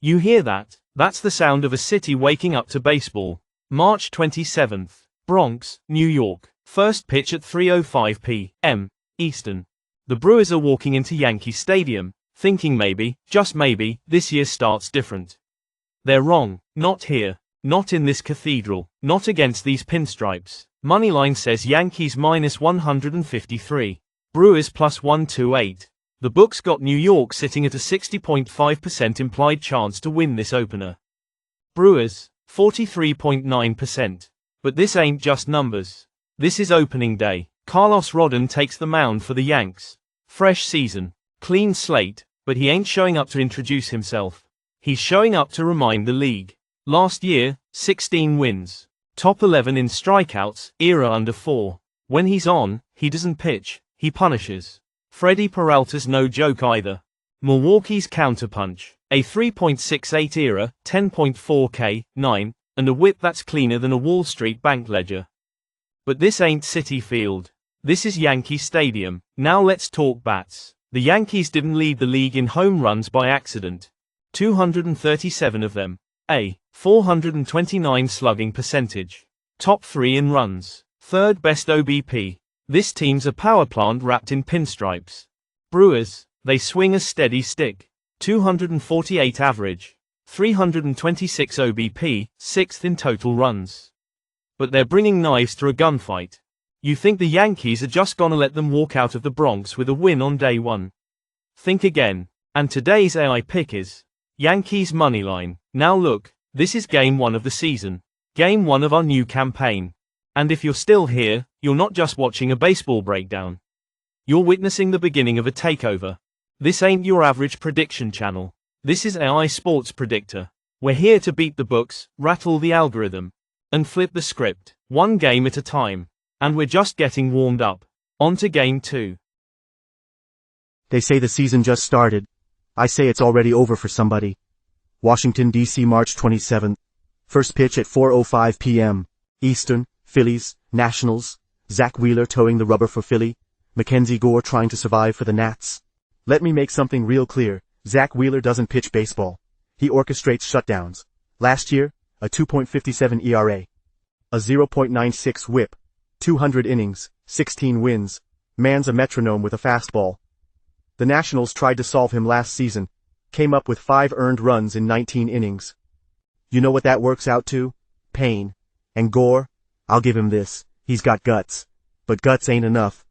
You hear that? That's the sound of a city waking up to baseball. March 27th. Bronx, New York. First pitch at 3:05 p.m. Eastern. The Brewers are walking into Yankee Stadium, thinking maybe, just maybe, this year starts different. They're wrong. Not here. Not in this cathedral. Not against these pinstripes. Moneyline says Yankees minus 153. Brewers plus 128. The books got New York sitting at a 60.5% implied chance to win this opener. Brewers, 43.9%. But this ain't just numbers. This is opening day. Carlos Rodon takes the mound for the Yanks. Fresh season. Clean slate, but he ain't showing up to introduce himself. He's showing up to remind the league. Last year, 16 wins. Top 11 in strikeouts, ERA under 4. When he's on, he doesn't pitch, he punishes. Freddie Peralta's no joke either. Milwaukee's counterpunch. A 3.68 ERA, 10.4 K, 9, and a whip that's cleaner than a Wall Street bank ledger. But this ain't Citi Field. This is Yankee Stadium. Now let's talk bats. The Yankees didn't lead the league in home runs by accident. 237 of them. A 429 slugging percentage. Top 3 in runs. Third best OBP. This team's a power plant wrapped in pinstripes. Brewers, they swing a steady stick. 248 average. 326 OBP, 6th in total runs. But they're bringing knives to a gunfight. You think the Yankees are just gonna let them walk out of the Bronx with a win on day one? Think again. And today's AI pick is Yankees moneyline. Now look, this is game 1 of the season. Game 1 of our new campaign. And if you're still here, you're not just watching a baseball breakdown. You're witnessing the beginning of a takeover. This ain't your average prediction channel. This is AI Sports Predictor. We're here to beat the books, rattle the algorithm, and flip the script, one game at a time. And we're just getting warmed up. On to game 2. They say the season just started. I say it's already over for somebody. Washington, D.C. March 27th. First pitch at 4:05 p.m. Eastern. Phillies, Nationals. Zach Wheeler towing the rubber for Philly. Mackenzie Gore trying to survive for the Nats. Let me make something real clear. Zach Wheeler doesn't pitch baseball. He orchestrates shutdowns. Last year, a 2.57 ERA. A 0.96 whip. 200 innings, 16 wins. Man's a metronome with a fastball. The Nationals tried to solve him last season. Came up with 5 earned runs in 19 innings. You know what that works out to? Pain. And Gore? I'll give him this. He's got guts. But guts ain't enough.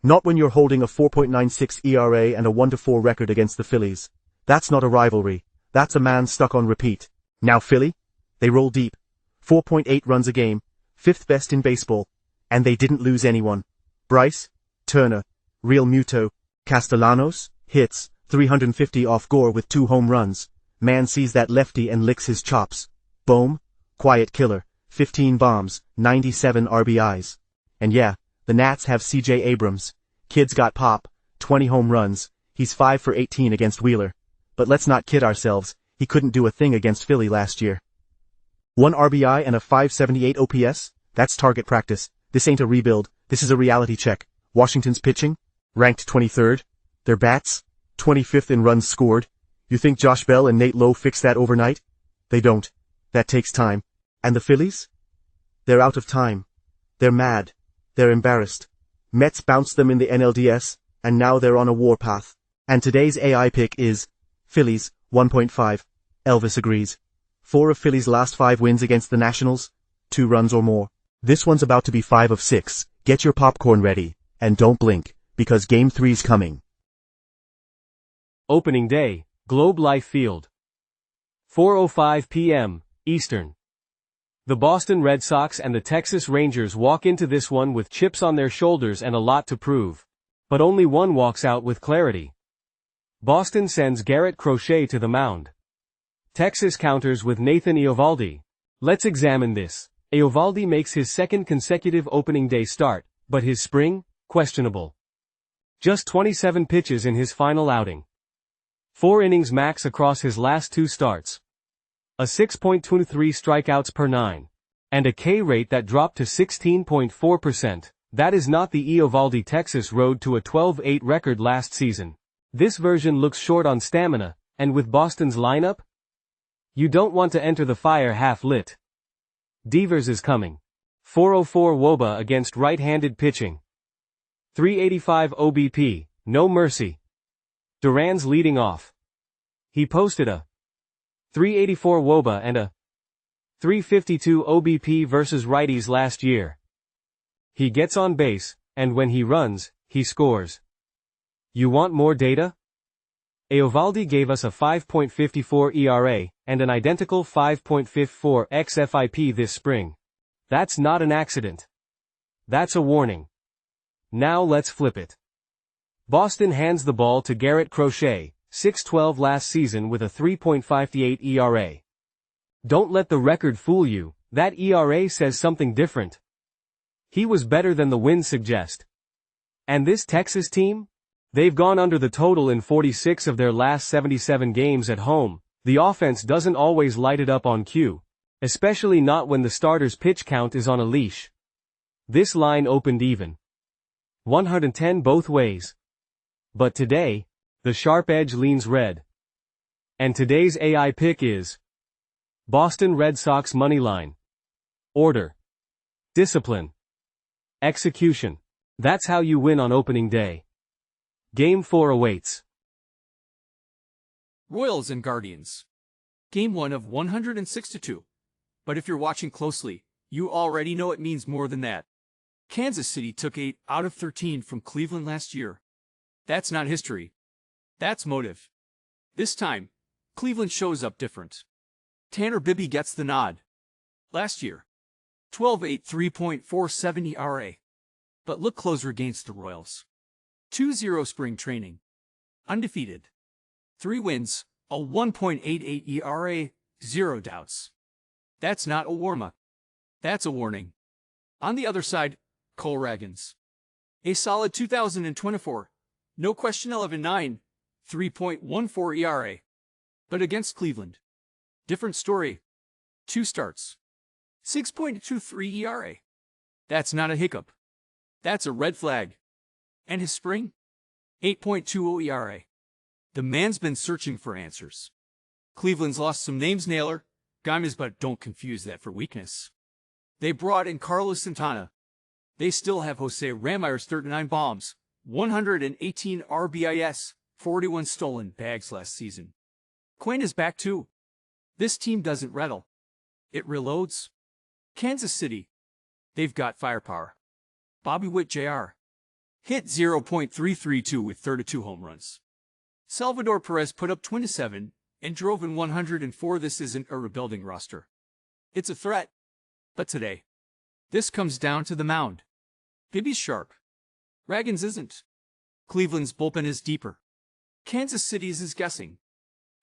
Not when you're holding a 4.96 ERA and a 1-4 record against the Phillies. That's not a rivalry. That's a man stuck on repeat. Now Philly? They roll deep. 4.8 runs a game. 5th best in baseball. And they didn't lose anyone. Bryce, Turner, Real Muto, Castellanos, hits, 350 off Gore with 2 home runs. Man sees that lefty and licks his chops. Bohm, quiet killer, 15 bombs, 97 RBIs. And yeah, the Nats have CJ Abrams. Kid's got pop, 20 home runs. He's 5 for 18 against Wheeler. But let's not kid ourselves, he couldn't do a thing against Philly last year. 1 RBI and a 578 OPS? That's target practice. This ain't a rebuild, this is a reality check. Washington's pitching? Ranked 23rd. Their bats? 25th in runs scored. You think Josh Bell and Nate Lowe fix that overnight? They don't. That takes time. And the Phillies? They're out of time. They're mad. They're embarrassed. Mets bounced them in the NLDS, and now they're on a warpath. And today's AI pick is Phillies, 1.5. Elvis agrees. 4 of Philly's last 5 wins against the Nationals, 2 runs or more. This one's about to be 5 of 6. Get your popcorn ready, and don't blink, because Game 3's coming. Opening day, Globe Life Field. 4:05 p.m. Eastern. The Boston Red Sox and the Texas Rangers walk into this one with chips on their shoulders and a lot to prove. But only one walks out with clarity. Boston sends Garrett Crochet to the mound. Texas counters with Nathan Eovaldi. Let's examine this. Eovaldi makes his 2nd consecutive opening day start, but his spring? Questionable. Just 27 pitches in his final outing. 4 innings max across his last 2 starts. A 6.23 strikeouts per 9. And a K rate that dropped to 16.4%. That is not the Eovaldi Texas road to a 12-8 record last season. This version looks short on stamina, and with Boston's lineup? You don't want to enter the fire half-lit. Devers is coming. 404 WOBA against right-handed pitching. 385 OBP, no mercy. Duran's leading off. He posted a 384 WOBA and a 352 OBP versus righties last year. He gets on base, and when he runs, he scores. You want more data? Eovaldi gave us a 5.54 ERA, and an identical 5.54 xFIP this spring. That's not an accident. That's a warning. Now let's flip it. Boston hands the ball to Garrett Crochet, 6-12 last season with a 3.58 ERA. Don't let the record fool you, that ERA says something different. He was better than the wins suggest. And this Texas team? They've gone under the total in 46 of their last 77 games at home. The offense doesn't always light it up on cue. Especially not when the starter's pitch count is on a leash. This line opened even. 110 both ways. But today, the sharp edge leans red. And today's AI pick is Boston Red Sox money line. Order. Discipline. Execution. That's how you win on opening day. Game 4 awaits. Royals and Guardians. Game 1 of 162. But if you're watching closely, you already know it means more than that. Kansas City took 8 out of 13 from Cleveland last year. That's not history. That's motive. This time, Cleveland shows up different. Tanner Bibby gets the nod. Last year, 12-8 3.47 ERA. But look closer against the Royals. 2-0 spring training. Undefeated. 3 wins, a 1.88 ERA, 0 doubts. That's not a warm-up. That's a warning. On the other side, Cole Ragans. A solid 2024. No question 11-9, 3.14 ERA. But against Cleveland. Different story. 2 starts. 6.23 ERA. That's not a hiccup. That's a red flag. And his spring? 8.20 ERA. The man's been searching for answers. Cleveland's lost some names, Naylor, Gomez, but don't confuse that for weakness. They brought in Carlos Santana. They still have Jose Ramirez 39 bombs, 118 RBIs, 41 stolen bags last season. Quinn is back too. This team doesn't rattle. It reloads. Kansas City. They've got firepower. Bobby Witt Jr. hit .332 with 32 home runs. Salvador Perez put up 27 and drove in 104. This isn't a rebuilding roster. It's a threat. But today, this comes down to the mound. Bibby's sharp. Ragans isn't. Cleveland's bullpen is deeper. Kansas City's is guessing.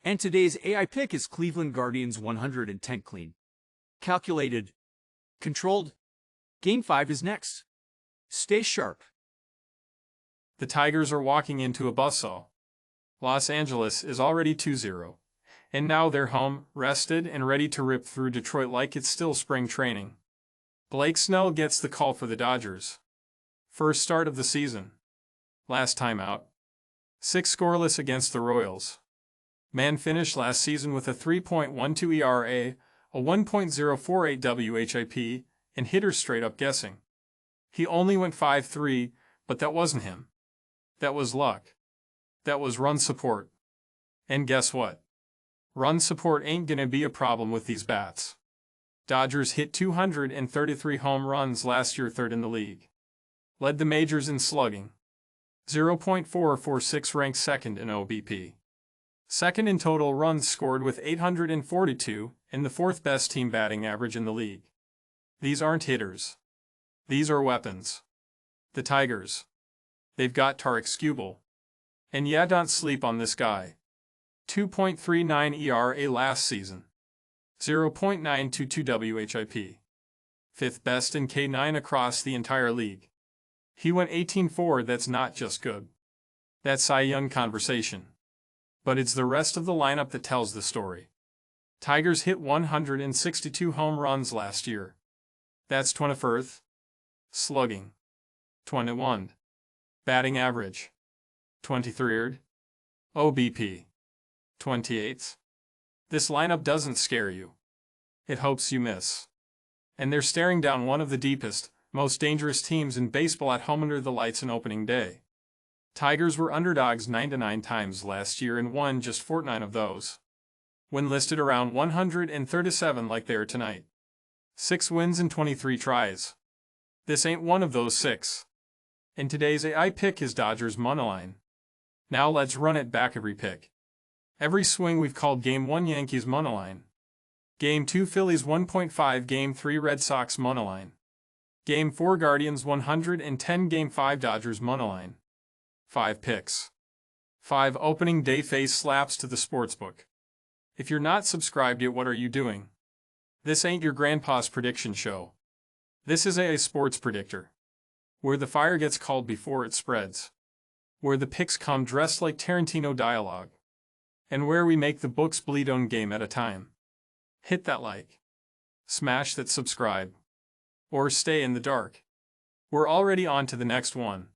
And today's AI pick is Cleveland Guardians 110 clean. Calculated. Controlled. Game 5 is next. Stay sharp. The Tigers are walking into a buzzsaw. Los Angeles is already 2-0. And now they're home, rested, and ready to rip through Detroit like it's still spring training. Blake Snell gets the call for the Dodgers. First start of the season. Last time out. 6 scoreless against the Royals. Man finished last season with a 3.12 ERA, a 1.048 WHIP, and hitters straight up guessing. He only went 5-3, but that wasn't him. That was luck. That was run support. And guess what? Run support ain't gonna be a problem with these bats. Dodgers hit 233 home runs last year, 3rd in the league. Led the majors in slugging. 0.446, ranked 2nd in OBP. 2nd in total runs scored with 842, and the 4th best team batting average in the league. These aren't hitters. These are weapons. The Tigers. They've got Tarek Skubal. And yeah, don't sleep on this guy. 2.39 ERA last season. 0.922 WHIP. 5th best in K9 across the entire league. He went 18-4. That's not just good. That's Cy Young conversation. But it's the rest of the lineup that tells the story. Tigers hit 162 home runs last year. That's 21st. Slugging. 21. Batting average. 23rd. OBP. 28th. This lineup doesn't scare you. It hopes you miss. And they're staring down one of the deepest, most dangerous teams in baseball at home under the lights on opening day. Tigers were underdogs 9 times last year and won just 49 of those, when listed around 137 like they are tonight. 6 wins in 23 tries. This ain't one of those 6. And today's AI pick is Dodgers moneyline. Now let's run it back every pick. Every swing we've called Game 1 Yankees moneyline. Game 2 Phillies 1.5, Game 3 Red Sox moneyline. Game 4 Guardians 110, Game 5 Dodgers moneyline. 5 picks. 5 opening day face slaps to the sportsbook. If you're not subscribed yet, what are you doing? This ain't your grandpa's prediction show. This is a Sports Predictor, where the fire gets called before it spreads, where the picks come dressed like Tarantino dialogue, and where we make the books bleed on game at a time. Hit that like, smash that subscribe, or stay in the dark. We're already on to the next one.